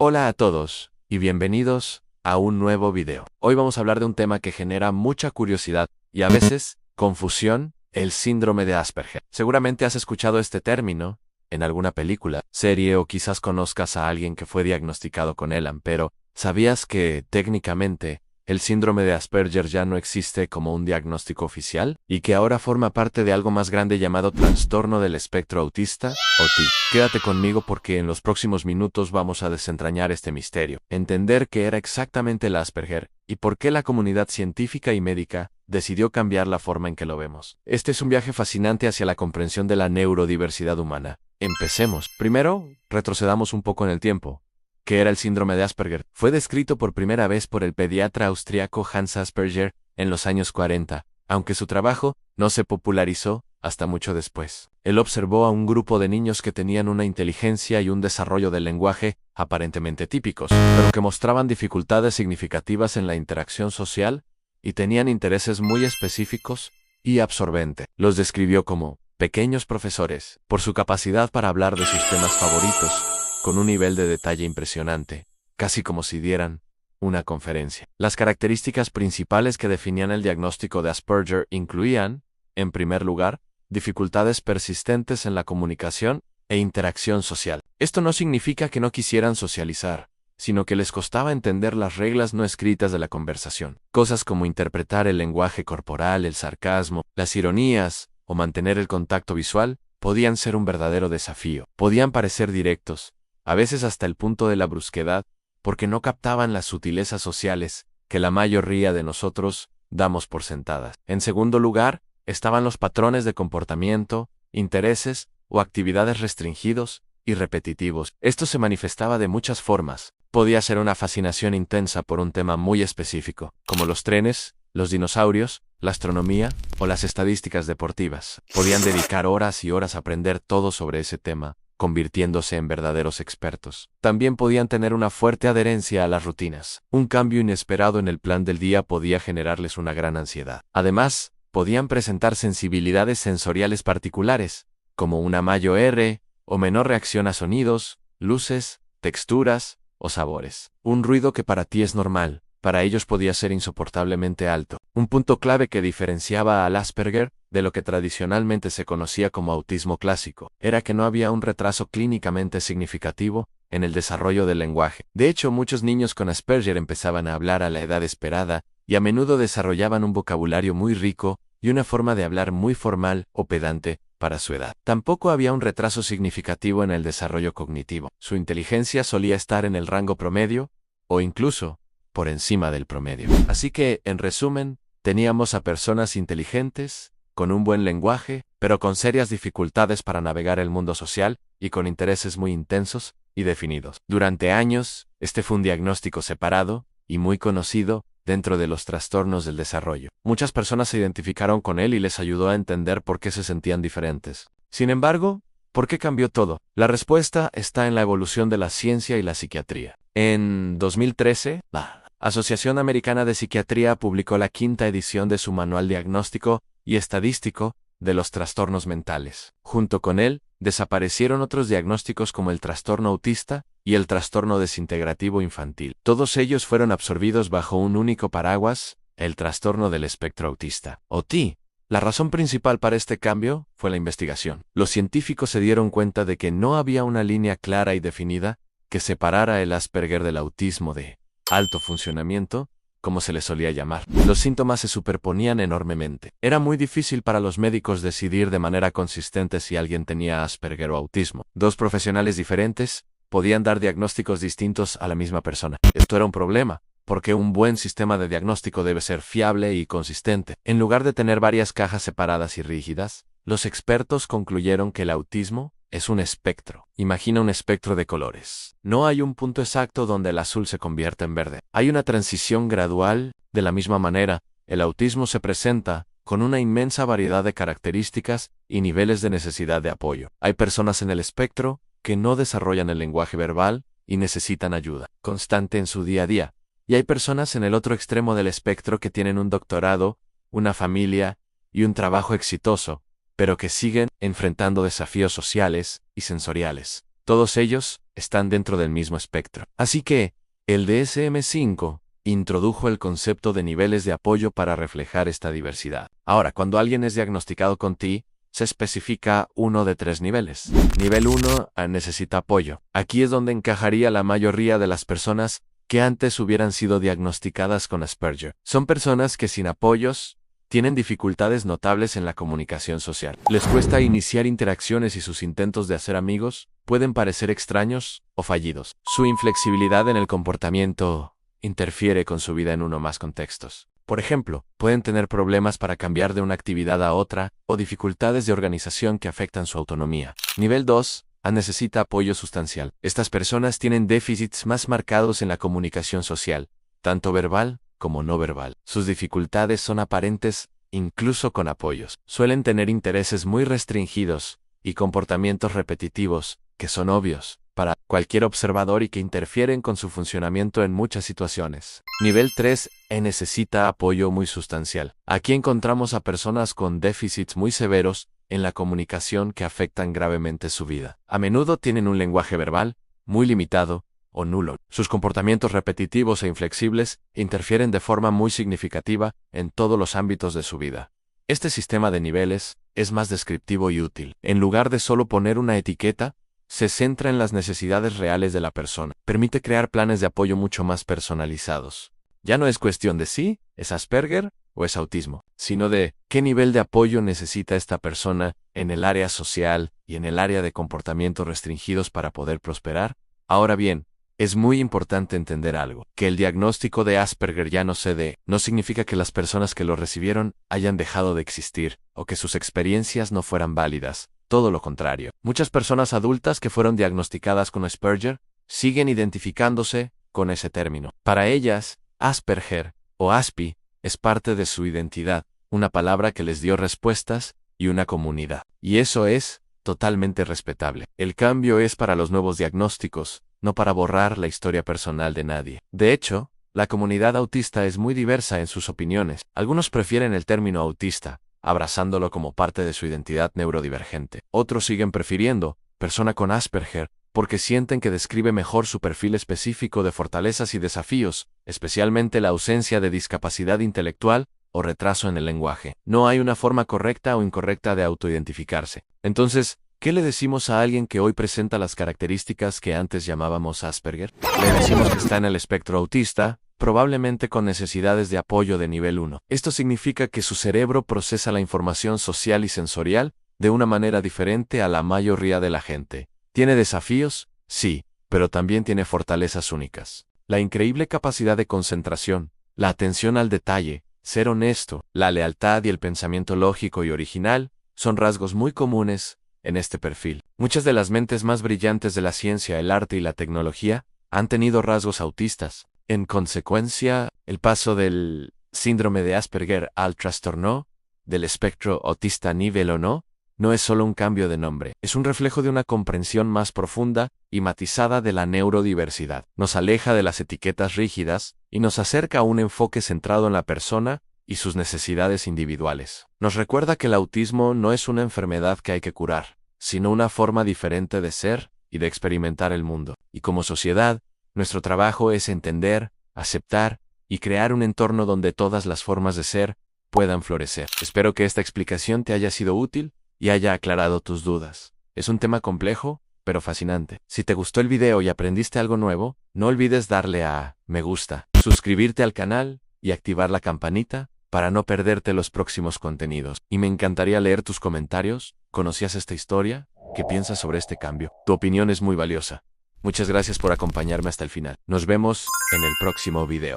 Hola a todos y bienvenidos a un nuevo video. Hoy vamos a hablar de un tema que genera mucha curiosidad y a veces confusión, el síndrome de Asperger. Seguramente has escuchado este término en alguna película, serie o quizás conozcas a alguien que fue diagnosticado con él, pero ¿sabías que técnicamente el síndrome de Asperger ya no existe como un diagnóstico oficial y que ahora forma parte de algo más grande llamado trastorno del espectro autista o TI? Quédate conmigo porque en los próximos minutos vamos a desentrañar este misterio, entender qué era exactamente el Asperger y por qué la comunidad científica y médica decidió cambiar la forma en que lo vemos. Este es un viaje fascinante hacia la comprensión de la neurodiversidad humana. Empecemos. Primero, retrocedamos un poco en el tiempo. ¿Qué era el síndrome de Asperger? Fue descrito por primera vez por el pediatra austriaco Hans Asperger en los años 40, aunque su trabajo no se popularizó hasta mucho después. Él observó a un grupo de niños que tenían una inteligencia y un desarrollo del lenguaje aparentemente típicos, pero que mostraban dificultades significativas en la interacción social y tenían intereses muy específicos y absorbentes. Los describió como pequeños profesores por su capacidad para hablar de sus temas favoritos con un nivel de detalle impresionante, casi como si dieran una conferencia. Las características principales que definían el diagnóstico de Asperger incluían, en primer lugar, dificultades persistentes en la comunicación e interacción social. Esto no significa que no quisieran socializar, sino que les costaba entender las reglas no escritas de la conversación. Cosas como interpretar el lenguaje corporal, el sarcasmo, las ironías o mantener el contacto visual podían ser un verdadero desafío. Podían parecer directos, a veces hasta el punto de la brusquedad, porque no captaban las sutilezas sociales que la mayoría de nosotros damos por sentadas. En segundo lugar, estaban los patrones de comportamiento, intereses o actividades restringidos y repetitivos. Esto se manifestaba de muchas formas. Podía ser una fascinación intensa por un tema muy específico, como los trenes, los dinosaurios, la astronomía o las estadísticas deportivas. Podían dedicar horas y horas a aprender todo sobre ese tema, convirtiéndose en verdaderos expertos. También podían tener una fuerte adherencia a las rutinas. Un cambio inesperado en el plan del día podía generarles una gran ansiedad. Además, podían presentar sensibilidades sensoriales particulares, como una mayor o menor reacción a sonidos, luces, texturas o sabores. Un ruido que para ti es normal, para ellos podía ser insoportablemente alto. Un punto clave que diferenciaba al Asperger de lo que tradicionalmente se conocía como autismo clásico era que no había un retraso clínicamente significativo en el desarrollo del lenguaje. De hecho, muchos niños con Asperger empezaban a hablar a la edad esperada y a menudo desarrollaban un vocabulario muy rico y una forma de hablar muy formal o pedante para su edad. Tampoco había un retraso significativo en el desarrollo cognitivo. Su inteligencia solía estar en el rango promedio o incluso por encima del promedio. Así que, en resumen, teníamos a personas inteligentes, con un buen lenguaje, pero con serias dificultades para navegar el mundo social y con intereses muy intensos y definidos. Durante años, este fue un diagnóstico separado y muy conocido dentro de los trastornos del desarrollo. Muchas personas se identificaron con él y les ayudó a entender por qué se sentían diferentes. Sin embargo, ¿por qué cambió todo? La respuesta está en la evolución de la ciencia y la psiquiatría. En 2013, la Asociación Americana de Psiquiatría publicó la quinta edición de su Manual Diagnóstico y Estadístico de los Trastornos Mentales. Junto con él, desaparecieron otros diagnósticos como el trastorno autista y el trastorno desintegrativo infantil. Todos ellos fueron absorbidos bajo un único paraguas, el trastorno del espectro autista, o TI. La razón principal para este cambio fue la investigación. Los científicos se dieron cuenta de que no había una línea clara y definida que separara el Asperger del autismo de alto funcionamiento, como se le solía llamar. Los síntomas se superponían enormemente. Era muy difícil para los médicos decidir de manera consistente si alguien tenía Asperger o autismo. Dos profesionales diferentes podían dar diagnósticos distintos a la misma persona. Esto era un problema, porque un buen sistema de diagnóstico debe ser fiable y consistente. En lugar de tener varias cajas separadas y rígidas, los expertos concluyeron que el autismo es un espectro. Imagina un espectro de colores. No hay un punto exacto donde el azul se convierta en verde. Hay una transición gradual. De la misma manera, el autismo se presenta con una inmensa variedad de características y niveles de necesidad de apoyo. Hay personas en el espectro que no desarrollan el lenguaje verbal y necesitan ayuda constante en su día a día. Y hay personas en el otro extremo del espectro que tienen un doctorado, una familia y un trabajo exitoso, pero que siguen enfrentando desafíos sociales y sensoriales. Todos ellos están dentro del mismo espectro. Así que, el DSM-5 introdujo el concepto de niveles de apoyo para reflejar esta diversidad. Ahora, cuando alguien es diagnosticado con TI, se especifica uno de 3 niveles. Nivel 1 necesita apoyo. Aquí es donde encajaría la mayoría de las personas que antes hubieran sido diagnosticadas con Asperger. Son personas que sin apoyos tienen dificultades notables en la comunicación social. Les cuesta iniciar interacciones y sus intentos de hacer amigos pueden parecer extraños o fallidos. Su inflexibilidad en el comportamiento interfiere con su vida en uno o más contextos. Por ejemplo, pueden tener problemas para cambiar de una actividad a otra o dificultades de organización que afectan su autonomía. Nivel 2. Necesita apoyo sustancial. Estas personas tienen déficits más marcados en la comunicación social, tanto verbal como no verbal. Sus dificultades son aparentes incluso con apoyos. Suelen tener intereses muy restringidos y comportamientos repetitivos que son obvios para cualquier observador y que interfieren con su funcionamiento en muchas situaciones. Nivel 3. Necesita apoyo muy sustancial. Aquí encontramos a personas con déficits muy severos en la comunicación que afectan gravemente su vida. A menudo tienen un lenguaje verbal muy limitado o nulo. Sus comportamientos repetitivos e inflexibles interfieren de forma muy significativa en todos los ámbitos de su vida. Este sistema de niveles es más descriptivo y útil. En lugar de solo poner una etiqueta, se centra en las necesidades reales de la persona. Permite crear planes de apoyo mucho más personalizados. Ya no es cuestión de si es Asperger o es autismo, sino de qué nivel de apoyo necesita esta persona en el área social y en el área de comportamientos restringidos para poder prosperar. Ahora bien, es muy importante entender algo, que el diagnóstico de Asperger ya no se dé, no significa que las personas que lo recibieron hayan dejado de existir o que sus experiencias no fueran válidas. Todo lo contrario. Muchas personas adultas que fueron diagnosticadas con Asperger siguen identificándose con ese término. Para ellas, Asperger o Aspi es parte de su identidad, una palabra que les dio respuestas y una comunidad. Y eso es totalmente respetable. El cambio es para los nuevos diagnósticos, no para borrar la historia personal de nadie. De hecho, la comunidad autista es muy diversa en sus opiniones. Algunos prefieren el término autista, abrazándolo como parte de su identidad neurodivergente. Otros siguen prefiriendo persona con Asperger porque sienten que describe mejor su perfil específico de fortalezas y desafíos, especialmente la ausencia de discapacidad intelectual o retraso en el lenguaje. No hay una forma correcta o incorrecta de autoidentificarse. Entonces, ¿qué le decimos a alguien que hoy presenta las características que antes llamábamos Asperger? Le decimos que está en el espectro autista, probablemente con necesidades de apoyo de nivel 1. Esto significa que su cerebro procesa la información social y sensorial de una manera diferente a la mayoría de la gente. ¿Tiene desafíos? Sí, pero también tiene fortalezas únicas. La increíble capacidad de concentración, la atención al detalle, ser honesto, la lealtad y el pensamiento lógico y original son rasgos muy comunes en este perfil. Muchas de las mentes más brillantes de la ciencia, el arte y la tecnología han tenido rasgos autistas. En consecuencia, el paso del síndrome de Asperger al trastorno del espectro autista nivel 1 no es solo un cambio de nombre, es un reflejo de una comprensión más profunda y matizada de la neurodiversidad. Nos aleja de las etiquetas rígidas y nos acerca a un enfoque centrado en la persona y sus necesidades individuales. Nos recuerda que el autismo no es una enfermedad que hay que curar, sino una forma diferente de ser y de experimentar el mundo. Y como sociedad, nuestro trabajo es entender, aceptar y crear un entorno donde todas las formas de ser puedan florecer. Espero que esta explicación te haya sido útil y haya aclarado tus dudas. Es un tema complejo, pero fascinante. Si te gustó el video y aprendiste algo nuevo, no olvides darle a me gusta, suscribirte al canal y activar la campanita para no perderte los próximos contenidos. Y me encantaría leer tus comentarios. ¿Conocías esta historia? ¿Qué piensas sobre este cambio? Tu opinión es muy valiosa. Muchas gracias por acompañarme hasta el final. Nos vemos en el próximo video.